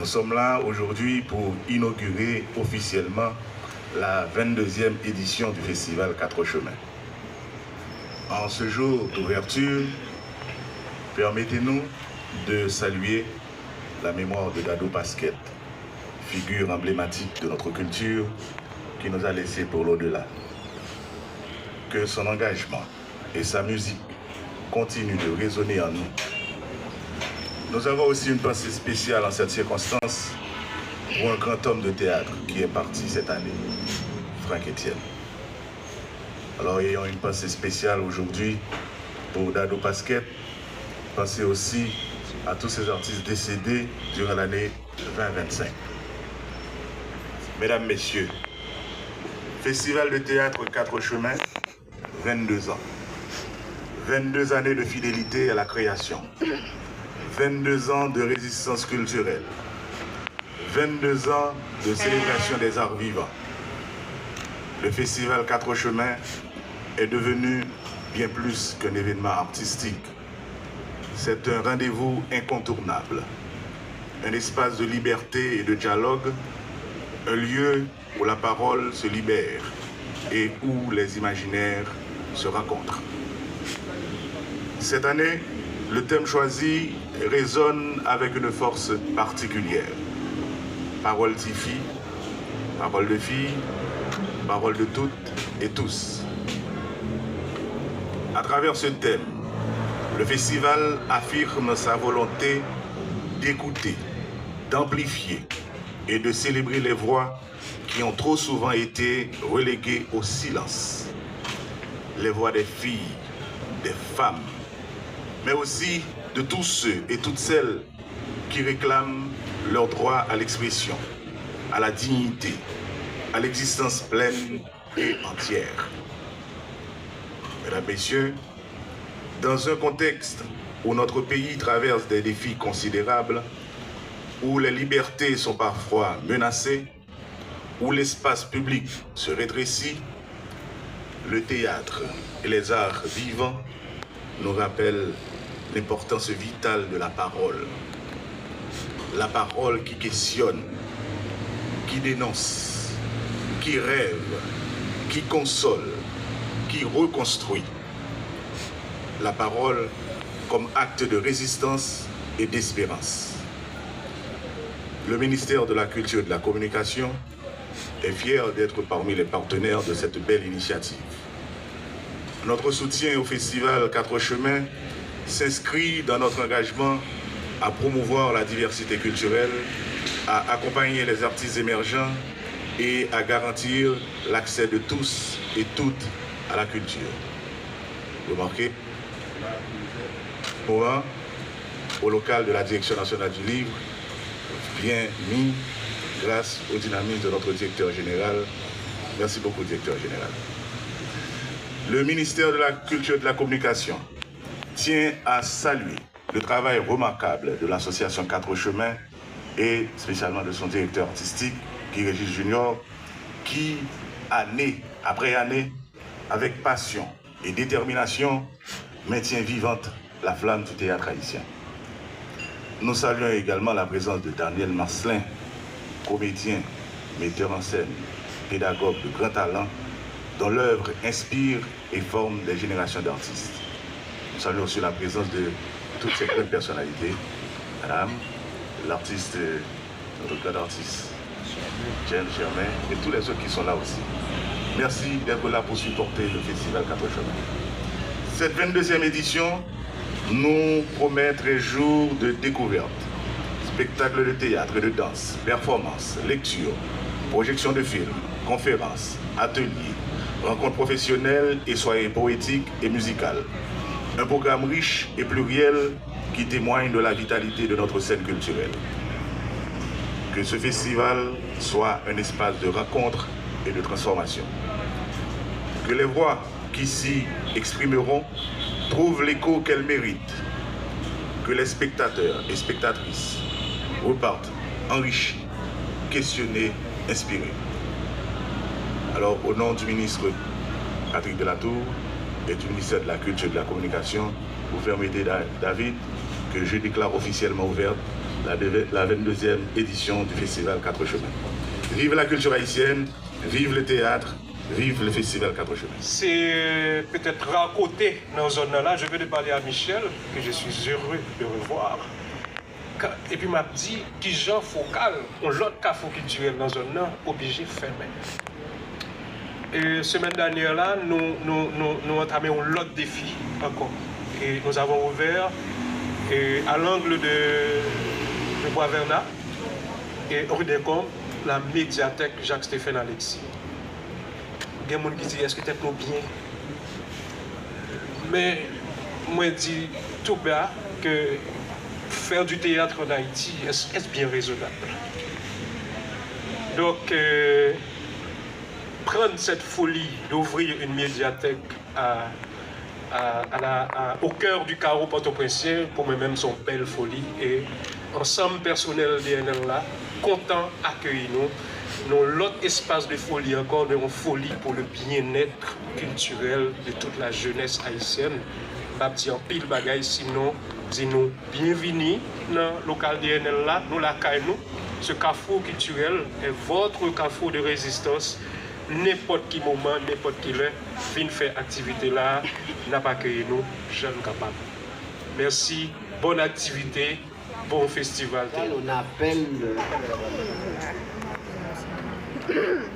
Nous sommes là aujourd'hui pour inaugurer officiellement la 22e édition du Festival Quatre Chemins. En ce jour d'ouverture, permettez-nous de saluer la mémoire de Dado Pasquet, figure emblématique de notre culture qui nous a laissé pour l'au-delà. Que son engagement et sa musique continuent de résonner en nous. Nous avons aussi une pensée spéciale en cette circonstance pour un grand homme de théâtre qui est parti cette année, Franck Etienne. Alors ayons une pensée spéciale aujourd'hui pour Dado Pasquet. Pensez aussi à tous ces artistes décédés durant l'année 2025. Mesdames, Messieurs, Festival de théâtre Quatre Chemins, 22 ans. 22 années de fidélité à la création. 22 ans de résistance culturelle. 22 ans de célébration des arts vivants. Le Festival Quatre Chemins est devenu bien plus qu'un événement artistique. C'est un rendez-vous incontournable, un espace de liberté et de dialogue, un lieu où la parole se libère et où les imaginaires se rencontrent. Cette année, le thème choisi résonne avec une force particulière. Parole de filles, parole de filles, parole de toutes et tous. À travers ce thème, le festival affirme sa volonté d'écouter, d'amplifier et de célébrer les voix qui ont trop souvent été reléguées au silence. Les voix des filles, des femmes, mais aussi de tous ceux et toutes celles qui réclament leur droit à l'expression, à la dignité, à l'existence pleine et entière. Mesdames, Messieurs, dans un contexte où notre pays traverse des défis considérables, où les libertés sont parfois menacées, où l'espace public se rétrécit, le théâtre et les arts vivants nous rappellent l'importance vitale de la parole. La parole qui questionne, qui dénonce, qui rêve, qui console, qui reconstruit. La parole comme acte de résistance et d'espérance. Le ministère de la Culture et de la Communication est fier d'être parmi les partenaires de cette belle initiative. Notre soutien au Festival Quatre Chemins s'inscrit dans notre engagement à promouvoir la diversité culturelle, à accompagner les artistes émergents et à garantir l'accès de tous et toutes à la culture. Remarquez, au local de la Direction nationale du livre, bien mis grâce au dynamisme de notre directeur général. Merci beaucoup, directeur général. Le ministère de la Culture et de la Communication tient à saluer le travail remarquable de l'association Quatre Chemins et spécialement de son directeur artistique, Guy Régis Junior, qui, année après année, avec passion et détermination, maintient vivante la flamme du théâtre haïtien. Nous saluons également la présence de Daniel Marcelin, comédien, metteur en scène, pédagogue de grand talent, dont l'œuvre inspire et forme des générations d'artistes. Nous saluons aussi la présence de toutes ces grandes personnalités, Madame, l'artiste, notre grand artiste, Jen Germain, et tous les autres qui sont là aussi. Merci d'être là pour supporter le Festival Quatre Chemins. Cette 22e édition nous promet 13 jours de découverte, spectacles de théâtre et de danse, performances, lectures, projections de films, conférences, ateliers, rencontres professionnelles et soirées poétiques et musicales. Un programme riche et pluriel qui témoigne de la vitalité de notre scène culturelle. Que ce festival soit un espace de rencontre et de transformation. Que les voix qui s'y exprimeront trouvent l'écho qu'elles méritent. Que les spectateurs et spectatrices repartent enrichis, questionnés, inspirés. Alors, au nom du ministre Patrick Delatour et du ministère de la Culture et de la Communication, vous permettez, David, que je déclare officiellement ouverte la 22e édition du Festival 4 Chemins. Vive la culture haïtienne, vive le théâtre, vive le Festival 4 Chemins. C'est peut-être à côté dans cette zone-là. Je vais parler à Michel, que je suis heureux de revoir. Et puis m'a dit, qui Jean Focal, l'autre café culturel dans cette zone-là, obligé de fermer. Et semaine dernière là, nous entamons l'autre défi encore. Et nous avons ouvert à l'angle de Bois-Vernat et rue des Combes, la médiathèque Jacques-Stéphane Alexis. Il y a des gens qui disent, est-ce que tu es bien? Mais moi, je dis tout bas que faire du théâtre en Haïti, est-ce bien raisonnable? Donc, prendre cette folie d'ouvrir une médiathèque au cœur du carreau Port-au-Prince, pour moi-même, son belle folie. Et ensemble personnel DNL là, content d'accueillir nous l'autre espace de folie encore, de folie pour le bien-être culturel de toute la jeunesse haïtienne. Je vais dire en pile bagaille, sinon, dis-nous bienvenue dans le local DNL là, nous l'accueillons. Ce carrefour culturel est votre carrefour de résistance. N'importe qui moment, n'importe qui heure, venez faire activité là, n'a pas accueilli nous, jeunes capables. Merci, bonne activité, bon festival. On appelle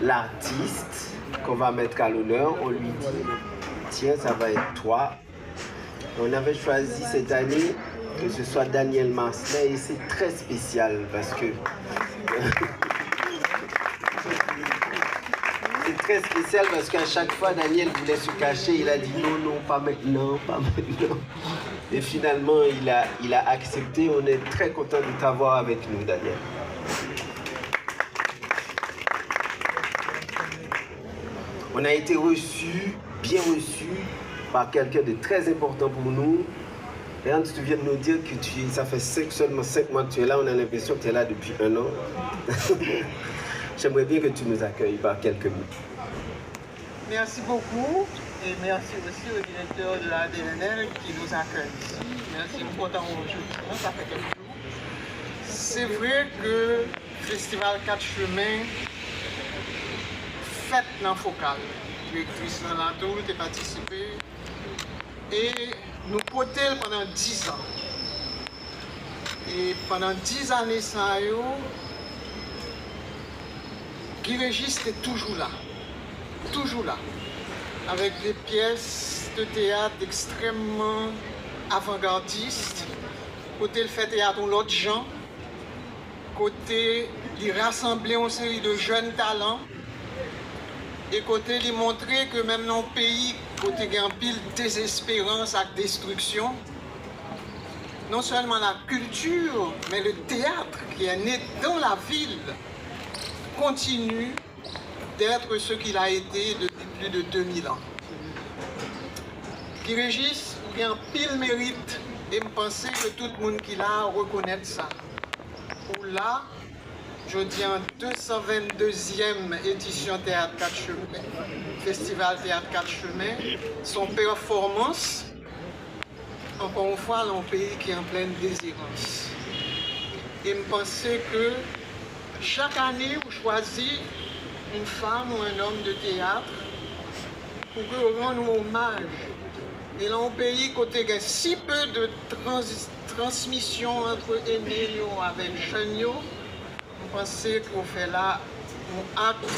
l'artiste qu'on va mettre à l'honneur, on lui dit, tiens, ça va être toi. On avait choisi cette année que ce soit Daniel Marcelin et c'est très spécial parce que c'est très spécial parce qu'à chaque fois Daniel voulait se cacher, il a dit non, pas maintenant, pas maintenant. Et finalement il a accepté, on est très content de t'avoir avec nous Daniel. On a été bien reçu par quelqu'un de très important pour nous. Réan, tu viens de nous dire que ça fait seulement 5 mois que tu es là, on a l'impression que tu es là depuis 1 an. J'aimerais bien que tu nous accueilles par quelques mots. Merci beaucoup et merci aussi au directeur de la DNL qui nous accueille ici. Merci pour autant aujourd'hui, ça fait quelques jours. C'est vrai que le Festival 4 Chemins fête dans Focal. Directrice Lanto a participé et nous portons pendant 10 ans. Et pendant 10 années, Guy Régis est toujours là, avec des pièces de théâtre extrêmement avant-gardistes, côté le fait théâtre ou l'autre gens, côté il rassembler une série de jeunes talents, et côté il montrer que même dans le pays, côté il y a un pile désespérance et destruction, non seulement la culture, mais le théâtre qui est né dans la ville, continue d'être ce qu'il a été depuis plus de 2000 ans. Guy Régis, il y a un pile mérite et je pense que tout le monde qui l'a reconnaît ça. Pour là, je dis en 222e édition Théâtre 4 Chemins, Festival Théâtre 4 Chemins, son performance, encore une fois, dans un pays qui est en pleine désirance. Et je pense que chaque année, vous choisissez une femme ou un homme de théâtre pour que vous rendiez hommage. Et dans un pays côté il y a si peu de transmission entre aînés avec jeunes, je pense qu'on fait là un acte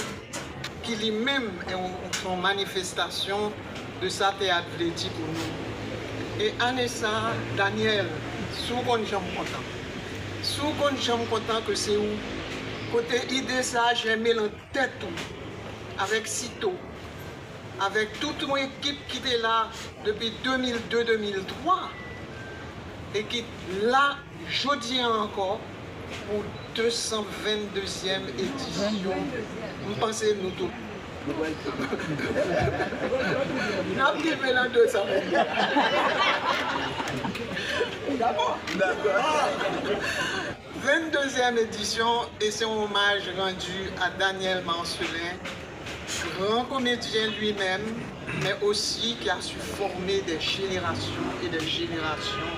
qui lui-même est une manifestation de sa théâtre pour nous. Et en ça, Daniel, sous qu'on est content. Sous qu'on est content que c'est où? Côté idée ça, j'ai mis en tête avec Cito, avec toute mon équipe qui était là depuis 2002-2003 et qui là, jeudi encore, pour 222e édition. Vous pensez nous tous. Nous vivons dans 200. D'accord. 22e édition et c'est un hommage rendu à Daniel Marcelin, grand comédien lui-même, mais aussi qui a su former des générations et des générations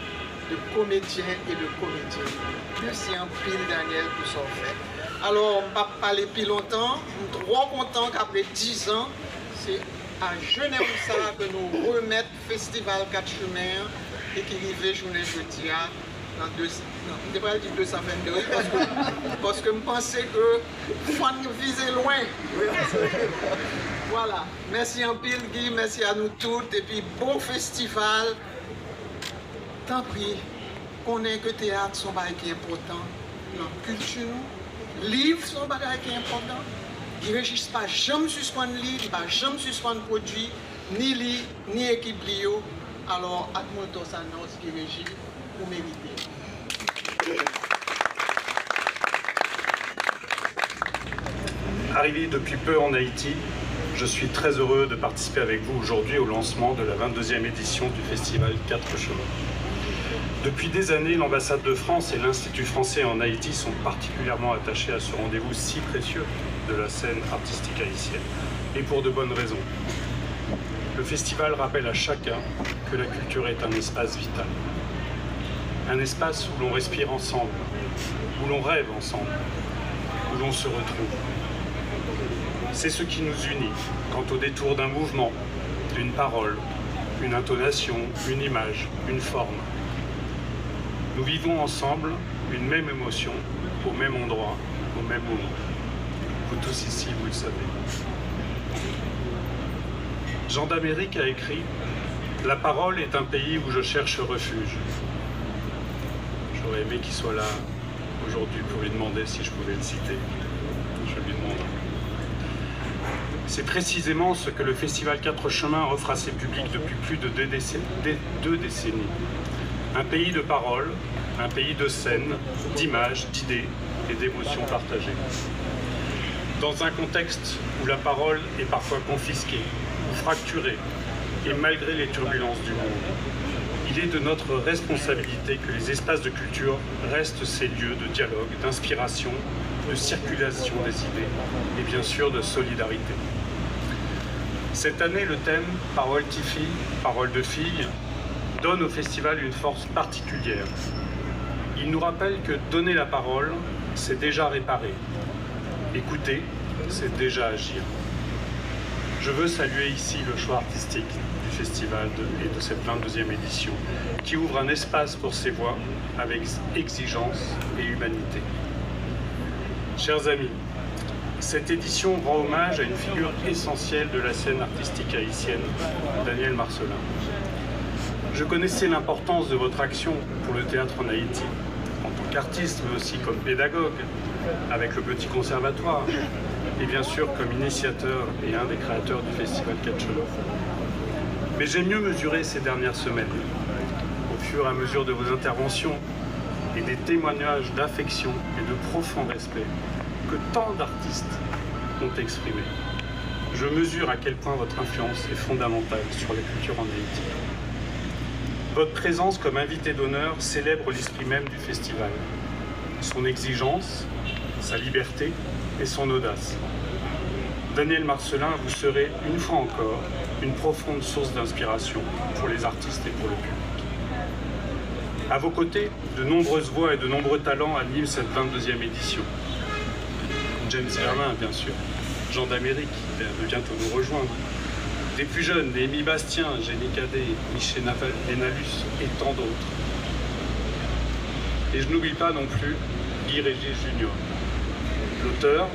de comédiens et de comédiennes. Merci en pile, Daniel, pour son fait. Alors, on ne va pas parler plus longtemps. Je suis trop content qu'après 10 ans, c'est à Genève que nous remettons le Festival 4 Chemins et qui arrive journée jeudi dans je ne vais pas dire 222 parce que je pensais que il faut viser loin. Voilà. Merci en pile, Guy. Merci à nous toutes. Et puis, bon festival. Tant pis, qu'on ait que théâtre, son bagage qui est important. La culture, livre, son bagage qui est important. Qui ne régisse pas jamais suspendre livre, pas jamais suspendre produit, ni livre, ni équipe Lio. Alors, à moto, ça nous qui régit pour mériter. Arrivé depuis peu en Haïti, je suis très heureux de participer avec vous aujourd'hui au lancement de la 22e édition du Festival 4 Chemins. Depuis des années, l'ambassade de France et l'Institut français en Haïti sont particulièrement attachés à ce rendez-vous si précieux de la scène artistique haïtienne, et pour de bonnes raisons. Le festival rappelle à chacun que la culture est un espace vital. Un espace où l'on respire ensemble, où l'on rêve ensemble, où l'on se retrouve. C'est ce qui nous unit quand au détour d'un mouvement, d'une parole, une intonation, une image, une forme. Nous vivons ensemble une même émotion, au même endroit, au même moment. Vous tous ici, vous le savez. Jean d'Amérique a écrit « La parole est un pays où je cherche refuge ». J'aurais aimé qu'il soit là aujourd'hui pour lui demander si je pouvais le citer. Je lui demande. C'est précisément ce que le Festival 4 Chemins offre à ses publics depuis plus de 2 décennies. Un pays de paroles, un pays de scènes, d'images, d'idées et d'émotions partagées. Dans un contexte où la parole est parfois confisquée ou fracturée, et malgré les turbulences du monde, il est de notre responsabilité que les espaces de culture restent ces lieux de dialogue, d'inspiration, de circulation des idées et bien sûr de solidarité. Cette année, le thème « Parole Tifi, parole de fille » donne au festival une force particulière. Il nous rappelle que donner la parole, c'est déjà réparer. Écouter, c'est déjà agir. Je veux saluer ici le choix artistique du festival et de cette 22e édition, qui ouvre un espace pour ces voix avec exigence et humanité. Chers amis, cette édition rend hommage à une figure essentielle de la scène artistique haïtienne, Daniel Marcellin. Je connaissais l'importance de votre action pour le théâtre en Haïti, en tant qu'artiste, mais aussi comme pédagogue, avec le Petit Conservatoire, et bien sûr comme initiateur et un des créateurs du Festival 4 Chemins. Mais j'ai mieux mesuré ces dernières semaines, au fur et à mesure de vos interventions et des témoignages d'affection et de profond respect que tant d'artistes ont exprimé. Je mesure à quel point votre influence est fondamentale sur la culture en Haïti. Votre présence comme invité d'honneur célèbre l'esprit même du festival, son exigence, sa liberté et son audace. Daniel Marcellin, vous serez une fois encore une profonde source d'inspiration pour les artistes et pour le public. À vos côtés, de nombreuses voix et de nombreux talents animent cette 22e édition. James Vermin, bien sûr, Jean d'Amérique, qui va bientôt nous rejoindre, des plus jeunes, des Amy Bastien, Jenny Cadet, Michel Benalus et tant d'autres. Et je n'oublie pas non plus Guy Régis Junior, l'auteur,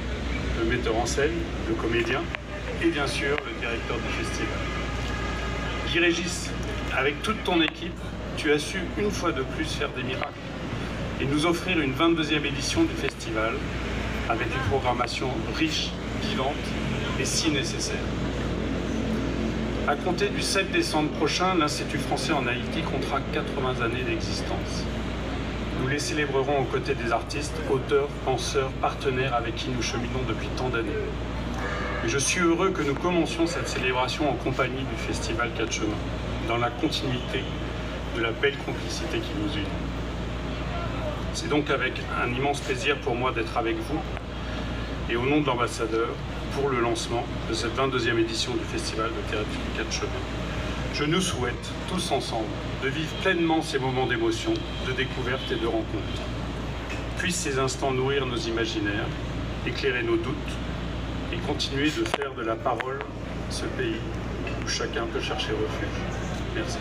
le metteur en scène, le comédien et bien sûr le directeur du festival. Guy Régis, avec toute ton équipe, tu as su une fois de plus faire des miracles et nous offrir une 22e édition du festival avec une programmation riche, vivante et si nécessaire. À compter du 7 décembre prochain, l'Institut français en Haïti comptera 80 années d'existence. Nous les célébrerons aux côtés des artistes, auteurs, penseurs, partenaires avec qui nous cheminons depuis tant d'années. Et je suis heureux que nous commencions cette célébration en compagnie du Festival 4 Chemins, dans la continuité de la belle complicité qui nous unit. C'est donc avec un immense plaisir pour moi d'être avec vous et au nom de l'ambassadeur pour le lancement de cette 22e édition du Festival de théâtre 4 Chemins. Je nous souhaite, tous ensemble, de vivre pleinement ces moments d'émotion, de découverte et de rencontre. Puissent ces instants nourrir nos imaginaires, éclairer nos doutes et continuer de faire de la parole ce pays où chacun peut chercher refuge. Merci.